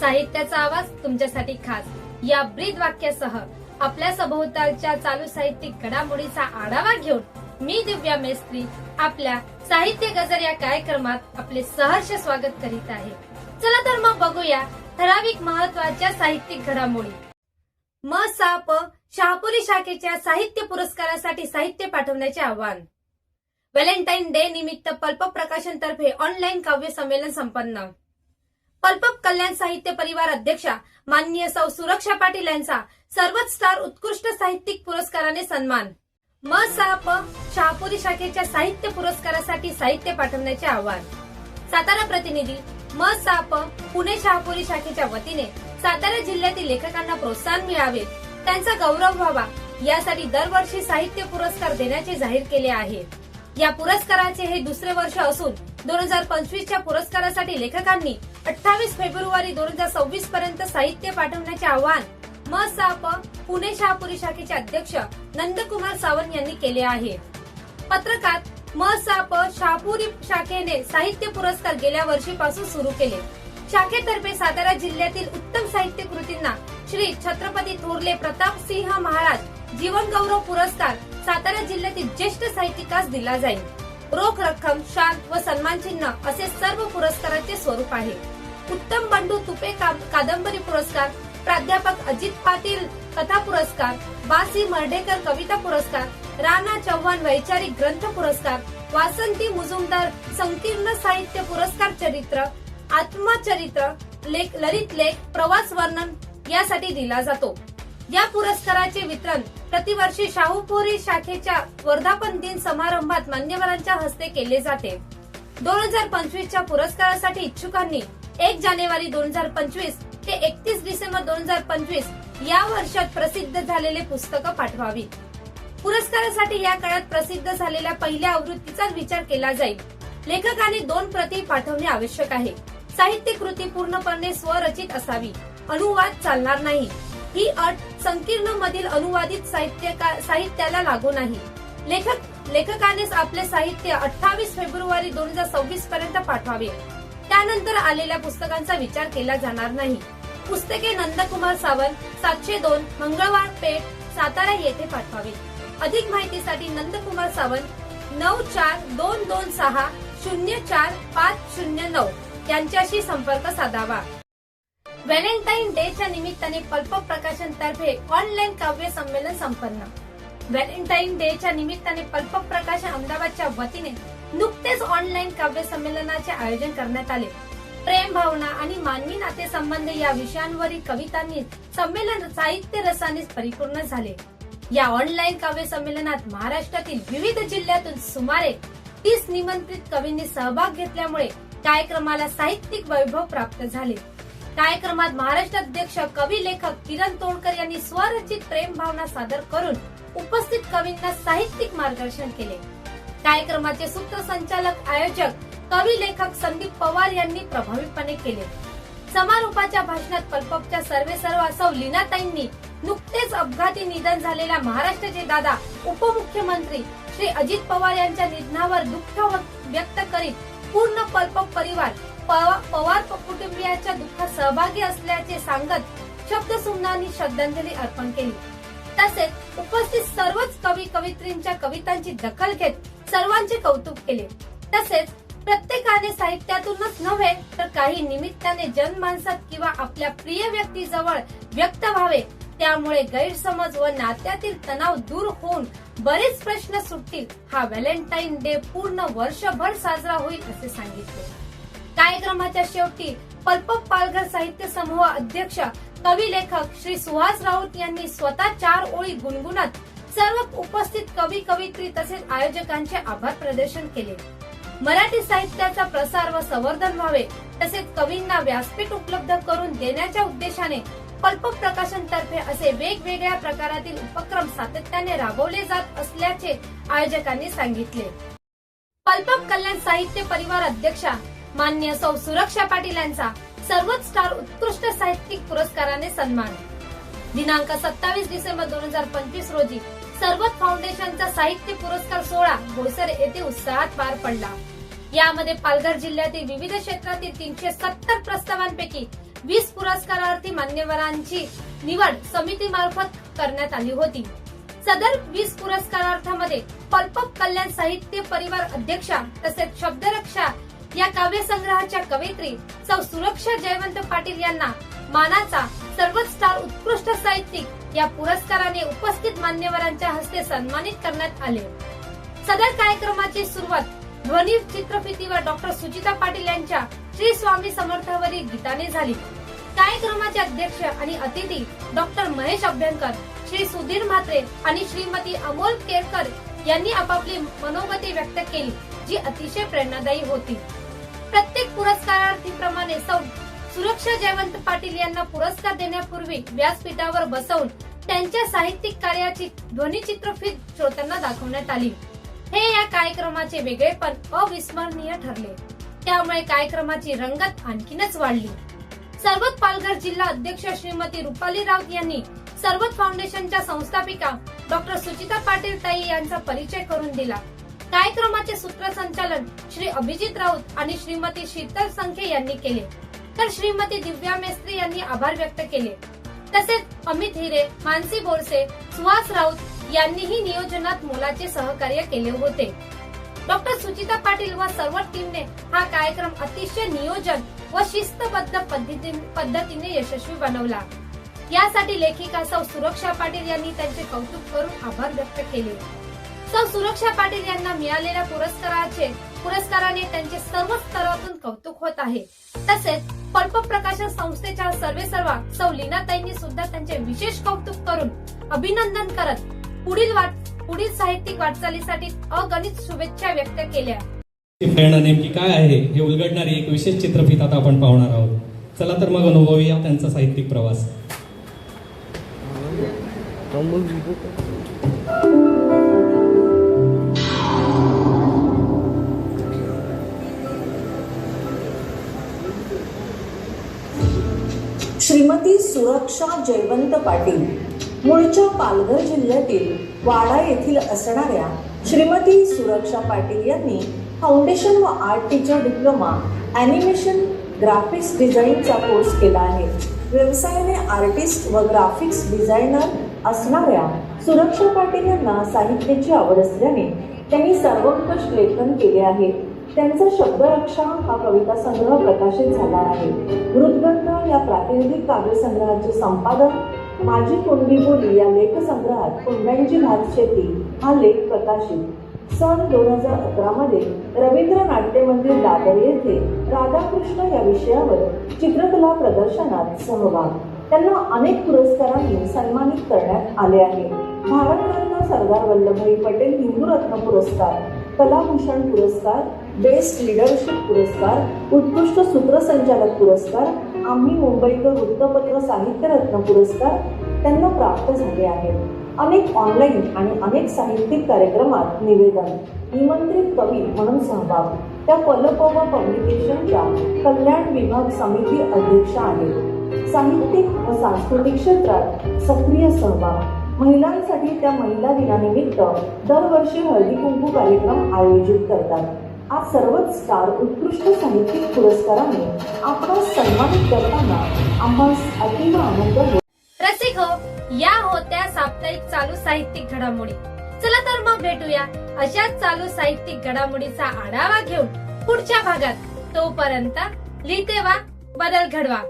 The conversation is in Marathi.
साहित्याचा आवाज तुमच्यासाठी खास या ब्रीद वाक्यासह आपल्या सभोवतालच्या चालू साहित्यिक घडामोडीचा आढावा घेऊन मी दिव्या मेस्त्री आपल्या साहित्य गजर या कार्यक्रमात आपले सहर्ष स्वागत करीत आहे। चला तर मग बघूया ठराविक महत्वाच्या साहित्यिक घडामोडी। म.सा.प. शहापुरी शाखेच्या साहित्य पुरस्कारासाठी साहित्य पाठवण्याचे आवाहन। व्हॅलेंटाईन डे निमित्त पल्प प्रकाशन तर्फे ऑनलाईन काव्य संमेलन संपन्न। पल्प कल्याण साहित्य परिवार अध्यक्षा माननीय सौ सुरक्षा पाटील यांचा सर्वोच्च स्टार उत्कृष्ट साहित्यिक पुरस्काराने सन्मान। म.सा.प. शहापुरी शाखेच्या साहित्य पुरस्कारासाठी साहित्य पाठवण्याचे आवाहन। सातारा प्रतिनिधी म.सा.प. पुणे शहापुरी शाखेच्या वतीने सातारा जिल्ह्यातील लेखकांना प्रोत्साहन मिळावे, त्यांचा गौरव व्हावा यासाठी दरवर्षी साहित्य पुरस्कार देण्याचे जाहीर केले आहे। या पुरस्काराचे हे दुसरे वर्ष असून 2025च्या पुरस्कारासाठी लेखकांनी 28 फेब्रुवारी 2026 पर्यंत साहित्य पाठवण्याचे आवाहन म.सा.प. पुणे शहापुरी शाखेचे अध्यक्ष नंदकुमार सावंत यांनी केले आहे। पत्रकात म.सा.प. शहापुरी शाखेने साहित्य पुरस्कार गेल्या वर्षीपासून सुरू केले। शाखेतर्फे सातारा जिल्ह्यातील उत्तम साहित्य कृतींना श्री छत्रपती थोरले प्रतापसिंह महाराज जीवन गौरव पुरस्कार सातारा जिल्ह्यातील ज्येष्ठ साहित्यिकास दिला जाईल। रोख रक्कम, शाल व सन्मान चिन्ह असे सर्व पुरस्काराचे स्वरूप आहे। उत्तम बंडू तुपे कादंबरी पुरस्कार, प्राध्यापक अजित पाटील कथा पुरस्कार, बासी मर्ढेकर कविता पुरस्कार, राणा चव्हाण वैचारिक ग्रंथ पुरस्कार, वासंती मुजुमदार संकीर्ण साहित्य पुरस्कार, चरित्र, आत्मचरित्र, ललित लेख, प्रवास वर्णन यासाठी दिला जातो। या पुरस्काराचे वितरण प्रतिवर्षी शाहूपुरी शाखेच्या वर्धापन दिन समारंभात मान्यवरांच्या हस्ते केले जाते। 2025च्या पुरस्कारासाठी इच्छुकांनी 1 जानेवारी 2025 ते 31 डिसेंबर 2025 या वर्षात प्रसिद्ध झालेले पुस्तकं पाठवावी। पुरस्कारासाठी या काळात प्रसिद्ध झालेल्या पहिल्या आवृत्तीचा विचार केला जाईल। लेखकाने 2 प्रती पाठवणे आवश्यक आहे। साहित्य कृती पूर्णपणे स्वरचित असावी, अनुवाद चालणार नाही। ही अट संकीर्ण मधील अनुवादित साहित्याला लागू नाही। लेखकाने आपले साहित्य 28 फेब्रुवारी 2026 पर्यंत पाठवावे, त्यानंतर आलेल्या पुस्तकांचा विचार केला जाणार नाही। पुस्तके नंदकुमार सावंत 702 मंगळवार पेठ सातारा येथे पाठवावे। अधिक माहितीसाठी नंदकुमार सावंत 9422604509 यांच्याशी संपर्क साधावा। व्हॅलेंटाईन डेच्या निमित्ताने पल्प प्रकाशन तर्फे ऑनलाईन काव्य संमेलन संपन्न। व्हॅलेंटाईन डेच्या निमित्ताने पल्प प्रकाशन अहमदाबादच्या वतीने नुकतेच ऑनलाईन काव्य संमेलनाचे आयोजन करण्यात आले। प्रेम भावना आणि मानवी नातेसंबंध या विषयांवरील कवितांनी संमेलन साहित्य रसाने परिपूर्ण झाले। या ऑनलाईन काव्य संमेलनात महाराष्ट्रातील विविध जिल्ह्यातून सुमारे 30 निमंत्रित कवींनी सहभाग घेतल्यामुळे कार्यक्रमाला साहित्यिक वैभव प्राप्त झाले। कार्यक्रमात महाराष्ट्राध्यक्ष कवी लेखक किरण तोडकर यांनी स्वरचित प्रेम भावना सादर करून उपस्थित कवींना साहित्यिक मार्गदर्शन केले। कार्यक्रमाचे सूत्रसंचालक आयोजक कवी लेखक संदीप पवार यांनी प्रभावीपणे केले। समारोपाच्या भाषणात पल्पच्या सर्वेसर्वा सौ लीनाताईंनी नुकतेच अपघाती निधन झालेल्या महाराष्ट्राचे दादा उपमुख्यमंत्री श्री अजित पवार यांच्या निधनावर दुःख व्यक्त करीत पूर्ण पल्प परिवार पवार कुटुंबियांच्या दुःखात सहभागी असल्याचे सांगत शब्दसुमनांनी श्रद्धांजली अर्पण केली। तसेच उपस्थित सर्वच कवी कवयित्रींच्या कवितांची दखल घेत सर्वांचे कौतुक केले। तसेच प्रत्येकाने साहित्यातूनच नव्हे तर काही निमित्ताने जनमानसात किंवा आपल्या प्रिय व्यक्तीजवळ व्यक्त व्हावे, त्यामुळे गैरसमज व नात्यातील तणाव दूर होऊन बरेच प्रश्न सुटतील। हा व्हॅलेंटाईन डे पूर्ण वर्षभर साजरा होईल असे सांगितले। कार्यक्रमाच्या शेवटी पल्प पालघर साहित्य समूह अध्यक्ष कवी लेखक श्री सुहास राऊत यांनी स्वतः 4 ओळी गुणगुणत सर्व उपस्थित कवी कवयित्री तसेच आयोजकांचे आभार प्रदर्शन केले। मराठी साहित्याचा प्रसार व संवर्धन व्हावे तसेच कवींना व्यासपीठ उपलब्ध करून देण्याच्या उद्देशाने पल्प प्रकाशन तर्फे असे वेगवेगळ्या प्रकारातील उपक्रम सातत्याने राबवले जात असल्याचे आयोजकांनी सांगितले। पल्प कल्याण साहित्य परिवार अध्यक्षा माननीय सौ सुरक्षा पाटील यांचा सर्वोच्च स्टार उत्कृष्ट साहित्यिक पुरस्काराने सन्मान। दिनांक 27 डिसेंबर 2025 रोजी सर्वोच्च फाउंडेशनचा साहित्य पुरस्कार सोहळा बोईसर येथे उत्साहात पार पडला। यामध्ये पालघर जिल्ह्यातील विविध क्षेत्रातील 370 प्रस्तावांपैकी 20 पुरस्कारार्थी मान्यवरांची निवड समितीमार्फत करण्यात आली होती. सदर 20 पुरस्कारार्थामध्ये पल्पप कल्याण साहित्य परिवार अध्यक्षा तसेच शब्दरक्षा या काव्यसंग्रहाच्या कवयित्री सौ सुरक्षा जयवंत पाटील यांना मानाचा सर्वोच्च स्टार उत्कृष्ट साहित्यिक या पुरस्काराने उपस्थित मान्यवरांच्या हस्ते सन्मानित करण्यात आले. सदर कार्यक्रमाची सुरुवात ध्वनी चित्रफितीवर डॉक्टर सुचिता पाटील यांच्या श्री स्वामी समर्थावरील गीताने झाली. कार्यक्रमाचे अध्यक्ष आणि अतिथी डॉक्टर महेश अभ्यंकर, श्री सुधीर म्हात्रे आणि श्रीमती अमोल केरकर यांनी आपापली मनोगते व्यक्त केली, जी अतिशय प्रेरणादायी होती. प्रत्येक पुरस्कारार्थीप्रमाणे सौ सुरक्षा जयवंत पाटील यांना पुरस्कार देण्यापूर्वी व्यासपीठावर बसवून त्यांच्या साहित्यिक कार्याची ध्वनिचित्रफीत श्रोत्यांना दाखवण्यात आली. हे या कार्यक्रमाचे वेगळेपण अविस्मरणीय ठरले. त्यामुळे कार्यक्रमाची रंगत आणखीनच वाढली. सरवत पालघर जिल्हा अध्यक्ष श्रीमती रुपाली राऊत यांनी सरवत फाउंडेशनच्या संस्थापिका डॉक्टर सुचिता पाटील ताई यांचा परिचय करून दिला. कार्यक्रमाचे सूत्रसंचालन श्री अभिजित राऊत आणि श्रीमती शीतल संखे यांनी केले, तर श्रीमती दिव्या मेस्त्री यांनी आभार व्यक्त केले. तसेच अमित हिरे, मानसी बोरसे, सुहास राऊत यांनीही नियोजनात मोलाचे सहकार्य केले होते. डॉक्टर सुचिता पाटील व सर्व टीमने हा कार्यक्रम अतिशय नियोजन व शिस्तबद्ध पद्धतीने यशस्वी बनवला. यासाठी लेखिका सौ सुरक्षा पाटील यांनी त्यांचे कौतुक करून आभार व्यक्त केले. सौ सुरक्षा पाटील यांना मिळालेल्या पुरस्काराने त्यांचे सर्व स्तरातून कौतुक होत आहे. तसेच पल्पप प्रकाशन संस्थेच्या सर्वेसर्वा सौ लीनाताईंनी सुद्धा त्यांचे विशेष कौतुक करून अभिनंदन करत पुढील साहित्यिक वाटचालीसाठी अगणित शुभेच्छा व्यक्त केल्या. प्रेरणा नेमकी काय आहे हे उलगडणारी एक विशेष चित्रफीत आता आपण पाहणार आहोत. चला तर मग अनुभवूया त्यांचा साहित्यिक प्रवास. श्रीमती सुरक्षा जयवंत पाटील मूळच्या पालघर जिल्ह्यातील वाडा येथील असणाऱ्या श्रीमती सुरक्षा पाटील यांनी फाउंडेशन व art teacher diploma animation graphics डिझाईनचा course केला आहे. व्यवसायाने आर्टिस्ट व ग्राफिक्स डिझायनर असणाऱ्या सुरक्षा पाटील यांना साहित्याची आवड असल्याने त्यांनी सर्वोत्कृष्ट लेखन केले आहे. त्यांचा शब्दरक्षा हा कविता संग्रह प्रकाशित झाला आहे. मृदगंध या प्रातिनिधिक काव्यसंग्रहाचे संपादन, माझी कोंडी बोली या लेखसंग्रहात कोंड्यांची भातशेती हा लेख प्रकाशित. सन 2011 मध्ये रवींद्र नाट्य मंदिर दादर येथे राधाकृष्ण या विषयावर चित्रकला प्रदर्शनात सहभाग. त्यांना अनेक पुरस्कारांनी सन्मानित करण्यात आले आहे. भारतरत्न सरदार वल्लभभाई पटेल हिंदू रत्न पुरस्कार, कलाभूषण पुरस्कार, बेस्ट लीडरशिप पुरस्कार, उत्कृष्ट सूत्रसंचालक पुरस्कार, आम्ही मुंबईकर वृत्तपत्र साहित्य रत्न पुरस्कार त्यांना प्राप्त झाले आहेत. अनेक ऑनलाईन आणि अनेक साहित्यिक कार्यक्रमात निवेदन, निमंत्रित कवी म्हणून सहभाग. त्या पल्पप पब्लिकेशनच्या कल्याण विभाग समिती अध्यक्ष आहेत. साहित्यिक व सांस्कृतिक क्षेत्रात सक्रिय सहभाग. महिलांसाठी त्या महिला दिनानिमित्त दरवर्षी हळदी कुंकू कार्यक्रम आयोजित करतात. आज सर्वच स्टार उत्कृष्ट साहित्यिक पुरस्काराने आपणास सन्मानित करताना आम्हास अतिव आनंद होतो. रसिक हो, या होत्या साप्ताहिक चालू साहित्यिक घडामोडी. चला तर मग भेटूया अशाच चालू साहित्यिक घडामोडीचा आढावा घेऊन पुढच्या भागात. तोपर्यंत लिहिते वा, बदल घडवा.